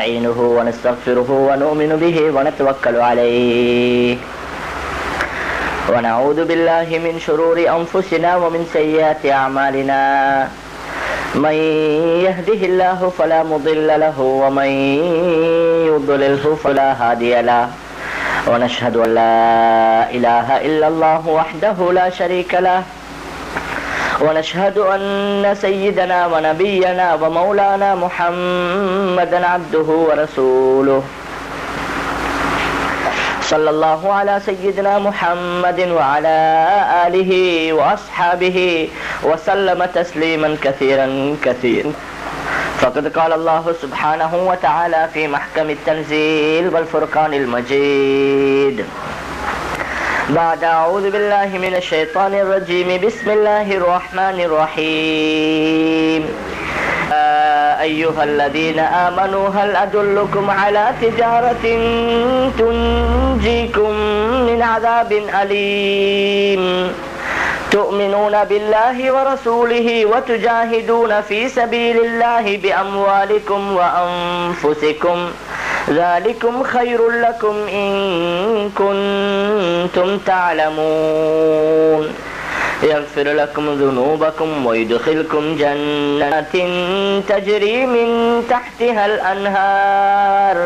ونستعينه ونستغفره ونؤمن به ونتوكل عليه ونعوذ بالله من شرور أنفسنا ومن سيئات أعمالنا من يهده الله فلا مضل له ومن يضلله فلا هادي له ونشهد أن لا إله إلا الله وحده لا شريك له ونشهد أن سيدنا ونبينا ومولانا محمدا عبده ورسوله صلى الله على سيدنا محمد وعلى آله وأصحابه وسلم تسليما كثيرا كثيرا فقد قال الله سبحانه وتعالى في محكم التنزيل والفرقان المجيد بعد أعوذ بالله من الشيطان الرجيم بسم الله الرحمن الرحيم أيها الذين آمنوا هل أدلكم على تجارة تنجيكم من عذاب أليم تؤمنون بالله ورسوله وتجاهدون في سبيل الله بأموالكم وأنفسكم ذلكم خير لكم إن كنتم تعلمون يغفر لكم ذنوبكم ويدخلكم جنات تجري من تحتها الأنهار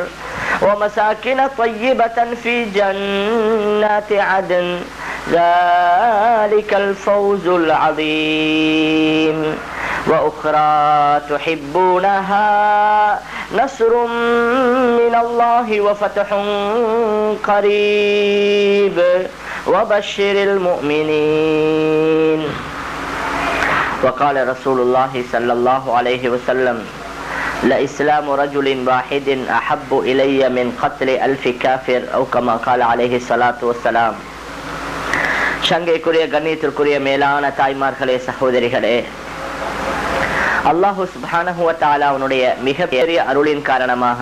ومساكن طيبة في جنات عدن ذلك الفوز العظيم وأخرى تحبونها نصر من الله وفتح قريب وبشر المؤمنين وقال رسول الله صلى الله عليه وسلم لإسلام رجل واحد أحب إلي من قتل ألف كافر أو كما قال عليه الصلاة والسلام சங்கைக்குரிய கண்ணியத்திற்குரிய மேலான தாய்மார்களே சகோதரிகளே, அல்லாஹு சுப்ஹானஹு வ தஆலா அவனுடைய மிக பெரிய அருளின் காரணமாக,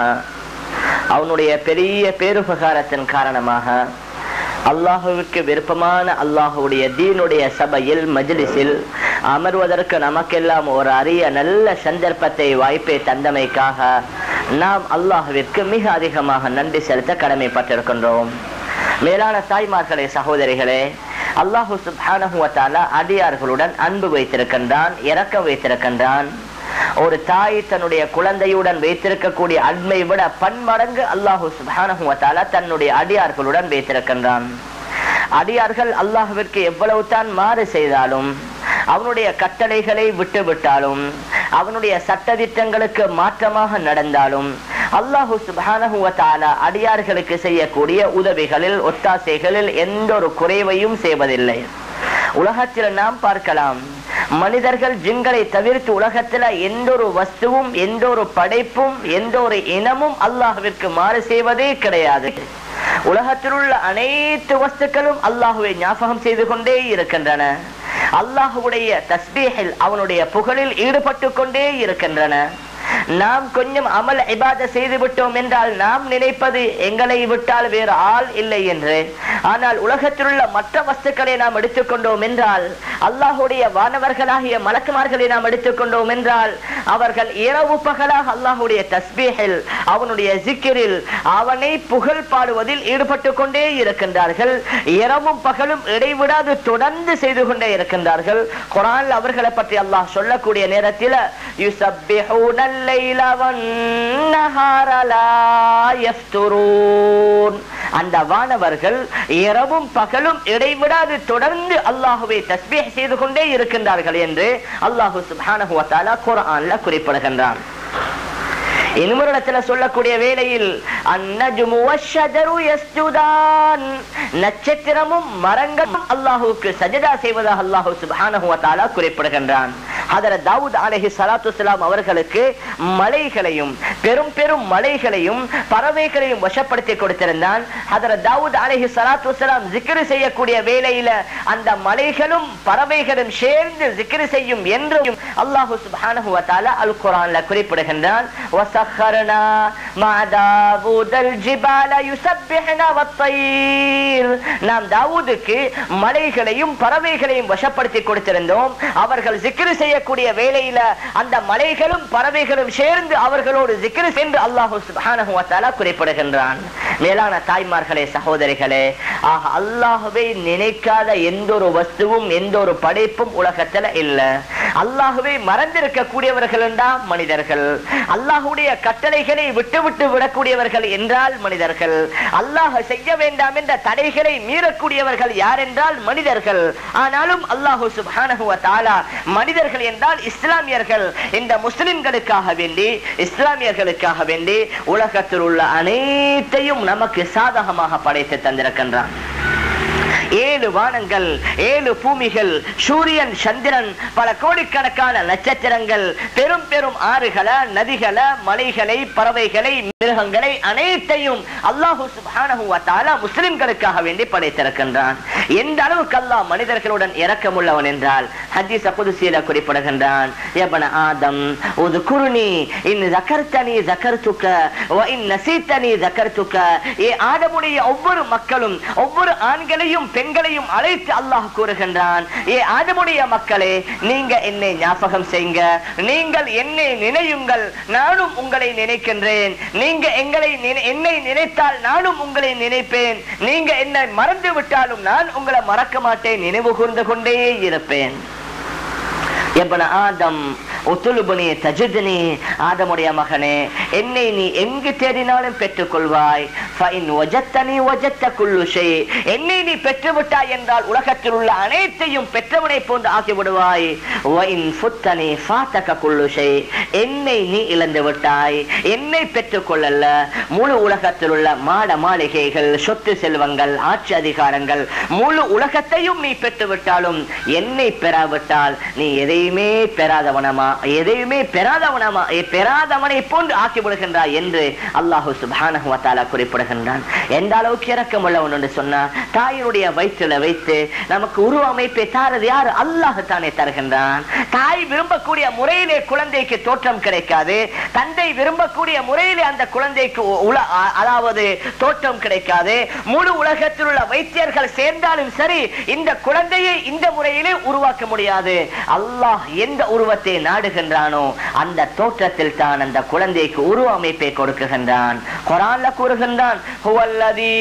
அவனுடைய பெரிய பேருபகாரத்தின் காரணமாக, அல்லாஹுவுக்கு விருப்பமான அல்லாஹுடைய தீனுடைய சபையில் மஜ்லிஸில் அமர்வதற்கு நமக்கெல்லாம் ஒரு அரிய நல்ல சந்தர்ப்பத்தை வாய்ப்பை தந்தமைக்காக நாம் அல்லாஹுவிற்கு மிக அதிகமாக நன்றி செலுத்த கடமைப்பட்டிருக்கின்றோம். மேலான தாய்மார்களே சகோதரிகளே, அல்லாஹு சுப்ஹானஹு வ தஆலா அடியார்களுடன் அன்பு வைத்திருக்கின்றான், இரக்கம் வைத்திருக்கின்றான். ஒரு தாய் தன்னுடைய குழந்தையுடன் வைத்திருக்கக்கூடிய அன்பை விட பன்மடங்கு அல்லாஹு சுப்ஹானஹு வ தஆலா தன்னுடைய அடியார்களுடன் வைத்திருக்கின்றான். அடியார்கள் அல்லாஹுவிற்கு எவ்வளவு தான் மாறு செய்தாலும், அவனுடைய கட்டளைகளை விட்டுவிட்டாலும், அவனுடைய சட்டதிட்டங்களுக்கு மாற்றமாக நடந்தாலும், அல்லாஹு சுப்ஹானஹு வ தஆலா அடியார்களுக்கு செய்யக்கூடிய உதவிகளில் ஒத்தாசைகளில் எந்த ஒரு குறைவையும் செய்வதில்லை. உலகத்தில் நாம் பார்க்கலாம், மனிதர்கள் ஜின்களை தவிர்த்து உலகத்துல எந்த ஒரு வஸ்துவும், எந்த ஒரு படைப்பும், எந்த ஒரு இனமும் அல்லாஹுவிற்கு மாறு செய்வதே கிடையாது. உலகத்தில் உள்ள அனைத்து வஸ்துக்களும் அல்லாஹுவை ஞாபகம் செய்து கொண்டே இருக்கின்றன. அல்லாஹுடைய தஸ்பீஹில், அவனுடைய புகழில் ஈடுபட்டு கொண்டே இருக்கின்றன. நாம் கொஞ்சம் அமல் இபாத செய்து விட்டோம் என்றால் நாம் நினைப்பது எங்களை விட்டால் வேறு ஆள் இல்லை என்று. ஆனால் உலகத்தில் உள்ள மற்ற வஸ்துக்களை நாம் எடுத்துக்கொண்டோம் என்றால், அல்லாஹுடைய வானவர்களாகிய மலக்குமார்களை நாம் எடுத்துக்கொண்டோம் என்றால், அவர்கள் இரவு பகலாக அல்லாஹுடைய தஸ்பீஹில், அவனுடைய ஜிக்ரில், அவனை புகழ் பாடுவதில் ஈடுபட்டு கொண்டே இருக்கின்றார்கள். இரவும் பகலும் இடைவிடாது தொடர்ந்து செய்து கொண்டே இருக்கின்றார்கள். குர்ஆனில் அவர்களை பற்றி அல்லாஹ் சொல்லக்கூடிய நேரத்தில் யுஸப்பிஹூன الليل والنهار لا يفترون, அந்த வானவர்கள் இரவும் பகலும் இடைவிடாது தொடர்ந்து அல்லாஹுவை தஸ்பீஹ் செய்து கொண்டே இருக்கின்றார்கள் என்று அல்லாஹு சுப்ஹானஹு வ தஆலா குர்ஆன்ல குறிப்பிடுகின்றான். இன்னொரு சொல்லக்கூடிய வேளையில் அந்நஜ்மு வஷ்ஷஜரு யஸ்ஜுதான், நட்சத்திரமும் மரங்களும் அல்லாஹ்வுக்கு சஜதா செய்வதாக அல்லாஹ் சுப்ஹானஹு வ தஆலா குறிப்பிடுகின்றான். ஹஜ்ரத் தாவூத் அலைஹிஸ்ஸலாத்து வஸ்ஸலாம் அவர்களுக்கு மலைகளையும் பெரும் பெரும் மலைகளையும் பறவைகளையும் வசப்படுத்தி கொடுத்திருந்தான். ஹஜ்ரத் தாவூத் அலைஹிஸ்ஸலாத்து வஸ்ஸலாம் zikr செய்யக்கூடிய வேளையில அந்த மலைகளும் பறவைகளும் சேர்ந்து zikr செய்யும் என்று அல்லாஹ் சுப்ஹானஹு வ தஆலா அல் குர்ஆன்ல குறிப்பிடுகின்றான். வஸخرنا مع داوود الجبال يسبحن والطير, நாம் தாவூதுக்கு மலைகளையும் பறவைகளையும் வசப்படுத்தி கொடுத்திருந்தோம். அவர்கள் zikr செய்ய செய்யக்கூடிய வேளையில அந்த மலைகளும் பறவைகளும் சேர்ந்து அவர்களோடு zikr சென்று அல்லாஹ் சுப்ஹானஹு வ தஆலா குறிப்பிடுகின்றான். மேலான தாய்மார்களே, சகோதரிகளே, அல்லாஹ்வை நினைக்காத எந்த ஒரு வஸ்துவும் எந்த ஒரு படைப்பும் உலகத்துல இல்ல. அல்லாஹ்வை மறந்திருக்க கூடியவர்கள் என்றால் மனிதர்கள், அல்லாஹ்வுடைய கட்டளைகளை விட்டு விட்டு விடக்கூடியவர்கள் என்றால் மனிதர்கள், அல்லாஹ் செய்ய வேண்டாம் என்ற தடைகளை மீறக்கூடியவர்கள் யார் என்றால் மனிதர்கள். ஆனாலும் அல்லாஹ் சுப்ஹானஹு வ தஆலா மனிதர்கள் என்றால் இஸ்லாமியர்கள், இந்த முஸ்லிம்களுக்காக வேண்டி இஸ்லாமியர்களுக்காக வேண்டி உலகத்தில் உள்ள அனைத்தையும் நமக்கு சாதகமாக படைத்து தந்திருக்கின்றான். 7 வானங்கள், 7 பூமிகள், சூரியன், சந்திரன், பல கோடிக்கணக்கான நட்சத்திரங்கள், பெரும் பெரும் ஆறுகளை, நதிகளை, மலைகளை, பறவைகளை, மிருகங்களை அனைத்தையும் அல்லாஹ் சுப்ஹானஹு வ தஆலா முஸ்லிம்களுக்காக வேண்டி படைத்திருக்கின்றான். எந்த அளவுக்கு அல்லாஹ் மனிதர்களுடன் இரக்கமுள்ளவன் என்றால் ஹதீஸ் குத்ஸில குறிப்பிடுகின்றான், யப்ன ஆதம் உذ்குர்னி இன் ஸகர்தனி ஸகர்துக வ இன் நஸீதனி ஸகர்துக. ஏ ஆதமுடைய ஒவ்வொரு மக்களும், ஒவ்வொரு ஆண்களையும் பெண்களையும் அழைத்து அல்லாஹ் கூறுகின்றான், ஏ ஆதமுடைய மக்களே, நீங்க என்னை ஞாபகம் செய்யுங்க, நீங்கள் என்னை நினையுங்கள், நானும் உங்களை நினைக்கின்றேன். நீங்க என்னை நினைத்தால் நானும் உங்களை நினைப்பேன். நீங்க என்னை மறந்து விட்டாலும் நான் உங்களை மறக்க மாட்டேன், நினைவு கூர்ந்து கொண்டே இருப்பேன். யப்ன ஆதம் உத்துலுபனி தஜித்னி, ஆதமுடைய மகனே, என்னை நீ எங்கு தேடினாலும் பெற்றுக் கொள்வாய். ஃபஇன் வஜத்தனி வஜத்த குல்லு ஷை, என்னை நீ பெற்றுவிட்டாய் என்றால் உலகத்தில் உள்ள அனைத்தையும் பெற்றவனை போன்று ஆக்கிவிடுவாய். வஇன் ஃபுத்தனி ஃபாதக குல்லு ஷை, என்னை நீ இழந்து விட்டாய், என்னை பெற்றுக் கொள்ளல முழு உலகத்தில் உள்ள மாட மாளிகைகள், சொத்து செல்வங்கள், ஆட்சி அதிகாரங்கள், முழு உலகத்தையும் நீ பெற்றுவிட்டாலும் என்னை பெறாவிட்டால் நீ எதையுமே பெறாதவனமா, எதையுமே பெறாதவனை போன்று ஆக்கி விடுகின்றாய் என்று அல்லாஹ் சுப்ஹானஹு வ தஆலா குறிப்பிடுகின்றான். எந்த அளவுக்கு இரக்கம் உள்ளவன் என்று சொன்னா, தாயினுடைய வயிற்றில வைத்து நமக்கு உருவ அமைப்பை தாரது யாரு? அல்லாஹ் தானே தருகின்றான். தாய் விரும்பக்கூடிய முறையிலே குழந்தைக்கு தோற்றம் கிடைக்காது, தந்தை விரும்பக்கூடிய முறையிலே அந்த குழந்தைக்கு அதாவது தோற்றம் கிடைக்காது. முழு உலகத்தில் உள்ள வைத்தியர்கள் சேர்ந்தாலும் சரி இந்த குழந்தையை இந்த முறையிலே உருவாக்க முடியாது. அல்லாஹ் எந்த உருவத்தை நாடுகின்றானோ அந்த தோற்றத்தில் தான் அந்த குழந்தைக்கு உருவ அமைப்பை கொடுக்குகின்றான். குர்ஆன்ல கூறுகின்றான், ஹுவல்லதி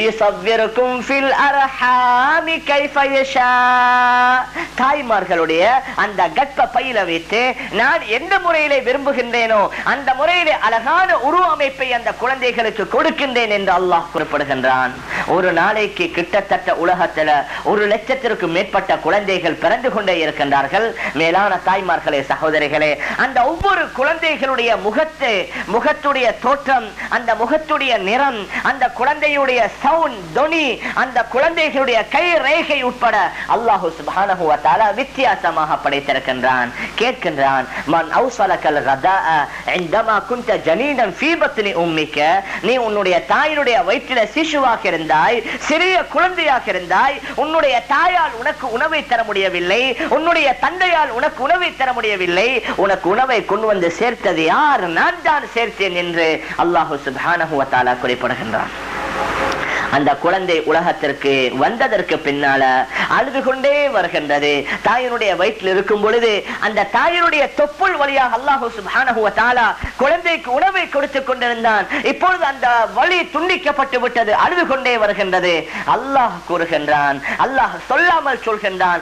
யுஸவ்விருக்கும் ஃபில் அர்ஹாமி கைஃப யஷா. தாய்மார்களுடைய அந்த கர்ப்ப பையில வைத்து நான் எந்த முறையிலே விரும்புகின்றேனோ அந்த முறையிலே அழகான உருவ அமைப்பை அந்த குழந்தைகளுக்கு கொடுக்கின்றேன் என்று அல்லாஹ் குறிப்பிடுகின்றான். ஒரு நாளைக்கு கிட்டத்தட்ட உலகத்துல 1 லட்சத்திற்கும் மேற்பட்ட குழந்தைகள் பிறந்து கொண்டே இருக்கின்றார்கள். மேலான தாய்மார்களே, சகோதரிகளே, அந்த ஒவ்வொரு குழந்தைகளுடைய முகத்துடைய தோற்றம், அந்த முகத்துடைய நிறம், அந்த குழந்தையுடைய சவுண்ட் தொனி, அந்த குழந்தைகளுடைய கை ரேகை உட்பட அல்லாஹ் சுப்ஹானஹு வ தஆலா வித்தியாசமாக படைத்திருக்கின்றான். கேட்கின்றான், மன் அவ்ஸலகல் ரதாஅ இந்தமா குன்த ஜனீனன் ஃபீ பத்னி உம்மிக, நீ உன்னுடைய தாயினுடைய வயிற்றில சிசுவாக இருந்தாய், சிறிய குழந்தையாக இருந்தாய், உன்னுடைய தாயால் உனக்கு உணவை தர முடியவில்லை, உன்னுடைய தந்தையால் உனக்கு உணவை தர முடியவில்லை, உனக்கு உணவை கொண்டு வந்து சேர்த்தது யார்? நான் தான் சேர்த்தேன் என்று அல்லாஹ் சுப்ஹானஹு வ தஆலா குறிப்பிடுகின்றான். அந்த குழந்தை உலகத்திற்கு வந்ததற்கு பின்னால அழுது கொண்டே வருகின்றது. தாயினுடைய வயிற்றில் இருக்கும் பொழுது அந்த தாயினுடைய தொப்புள் வழியாக அல்லாஹ் சுப்ஹானஹு வ தஆலா குழந்தைக்கு உணவை கொடுத்துக் கொண்டிருந்தான். இப்பொழுது அந்த வழி துண்டிக்கப்பட்டு விட்டது, அழுது கொண்டே வருகின்றது. அல்லாஹ் கூறுகின்றான், அல்லாஹ் சொல்லாமல் சொல்கின்றான்,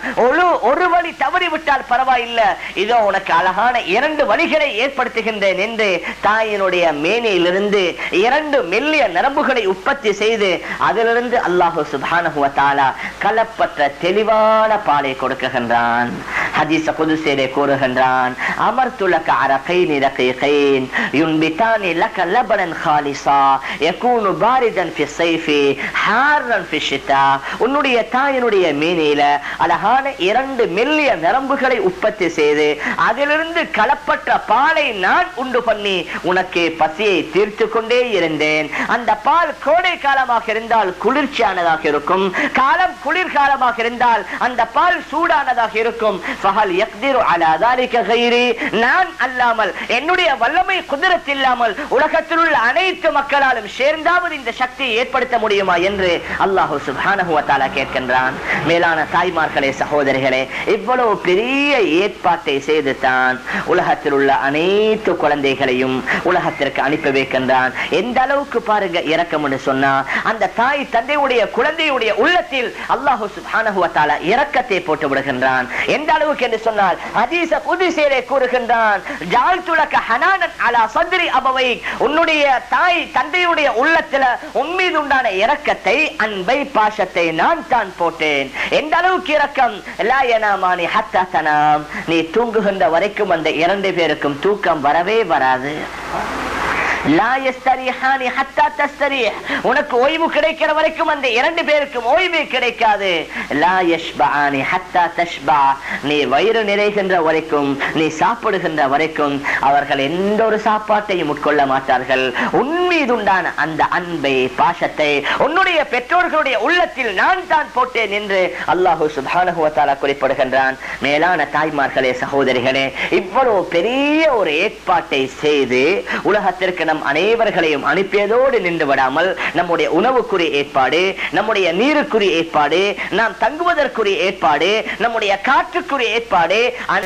ஒரு வழி தவறிவிட்டால் பரவாயில்லை, இதோ உனக்கு அழகான 2 வழிகளை ஏற்படுத்துகின்றேன் என்று தாயினுடைய மேனியிலிருந்து 2 மெல்லிய நரம்புகளை உற்பத்தி செய்து அதிலிருந்து அல்லாஹ் சுப்ஹானஹு வ தஆலா கலப்பற்ற தெளிவான பாலை கொடுக்கின்றான். ஹதீஸ் குத்ஸிலே கூறுகின்றான், அமர்து லக அரகைன் ரகீகைன் யுன்பிதானி லக லபனன் காலிஸா யகூனு பாரிதன் ஃபி ஸைஃபி ஹாரன் ஃபி ஷிதா. உன்னுடைய தாயினுடைய மேனியில அழகான 2 மெல்லிய நரம்புகளை உற்பத்தி செய்து அதிலிருந்து கலப்பற்ற பாலை நான் உண்டு பண்ணி உனக்கு பசியை தீர்த்து கொண்டே இருந்தேன். அந்த பால் கோடை காலமாக இருந்தால் குளிர்ச்சியானதாக இருக்கும், காலம் குளிர்காலமாக இருந்தால் அந்த பால் சூடானதாக இருக்கும். ஃபஹல் யக்திரு அலா ذلك غيري, நான் அல்லாமல், என்னுடைய வல்லமை குதிரத் இல்லாமல் உலகத்தில் உள்ள அனைத்து மக்களாலும் சேர்ந்தாவது இந்த சக்தியை ஏற்படுத்த முடியுமா என்று அல்லாஹ் சுப்ஹானஹு வ தஆலா கேட்கின்றான். மேலான தாய்மார்களே, சகோதரிகளே, இவ்வளவு பெரிய ஏற்பாட்டை செய்து தான் உலகத்தில் உள்ள அனைத்து குழந்தைகளையும் உலகத்திற்கு அனுப்பி வைக்கின்றான். எந்த அளவுக்கு பாருங்க இரக்கம் என்று சொன்னா, அந்த தாய் தந்தையுடைய குழந்தையுடைய உள்ளத்தில் அல்லாஹ் சுப்ஹானஹு வ தஆலா இரக்கத்தை போட்டு விடுகின்றான். எந்த அளவுக்கு என்று சொன்னால் ஹதீஸ குத்ஸிலே கூறுகின்றான், ஜஅல்துலக ஹனானன் அலா ஸத்ரி அபவைக், உன்னுடைய தாய் தந்தையுடைய உள்ளத்துல உம்மீது உண்டான இரக்கத்தை, அன்பை, பாசத்தை நான் தான் போட்டேன். எந்த அளவுக்கு இரக்கம், லா யனாமானி ஹத்தா தனாம், நீ தூங்குகின்ற வரைக்கும் அந்த இரண்டு பேருக்கும் தூக்கம் வரவே வராது. லா யஸ்தரிஹானி ஹத்தா தஸ்தரிஹ், உனக்கு ஓய்வு கிடைக்கிற வரைக்கும் அந்த இரண்டு பேருக்கும் ஓய்வு கிடைக்காது. லா யஷ்பஆனி ஹத்தா தஷ்பா, நீ வயிறு நிறைகின்ற வரைக்கும், நீ சாப்பிடுகின்ற வரைக்கும் அவர்கள் எந்த ஒரு சாப்பாட்டையும் உட்கொள்ள மாட்டார்கள். உன்மீதுண்டான அந்த அன்பை, பாசத்தை உன்னுடைய பெற்றோர்களுடைய உள்ளத்தில் நான் தான் போட்டேன் என்று அல்லாஹ் சுப்ஹானஹு வ தஆலா குறிப்பிடுகின்றான். மேலான தாய்மார்களே, சகோதரிகளே, இவ்வளவு பெரிய ஒரு ஏற்பாட்டை செய்து உலகத்திற்கு அனைவர்களையும் அனுப்பியதோடு நின்று விடாமல் நம்முடைய உணவுக்குரிய ஏற்பாடு, நம்முடைய நீருக்குரிய ஏற்பாடு, நாம் தங்குவதற்குரிய ஏற்பாடு, நம்முடைய காற்றுக்குரிய ஏற்பாடு,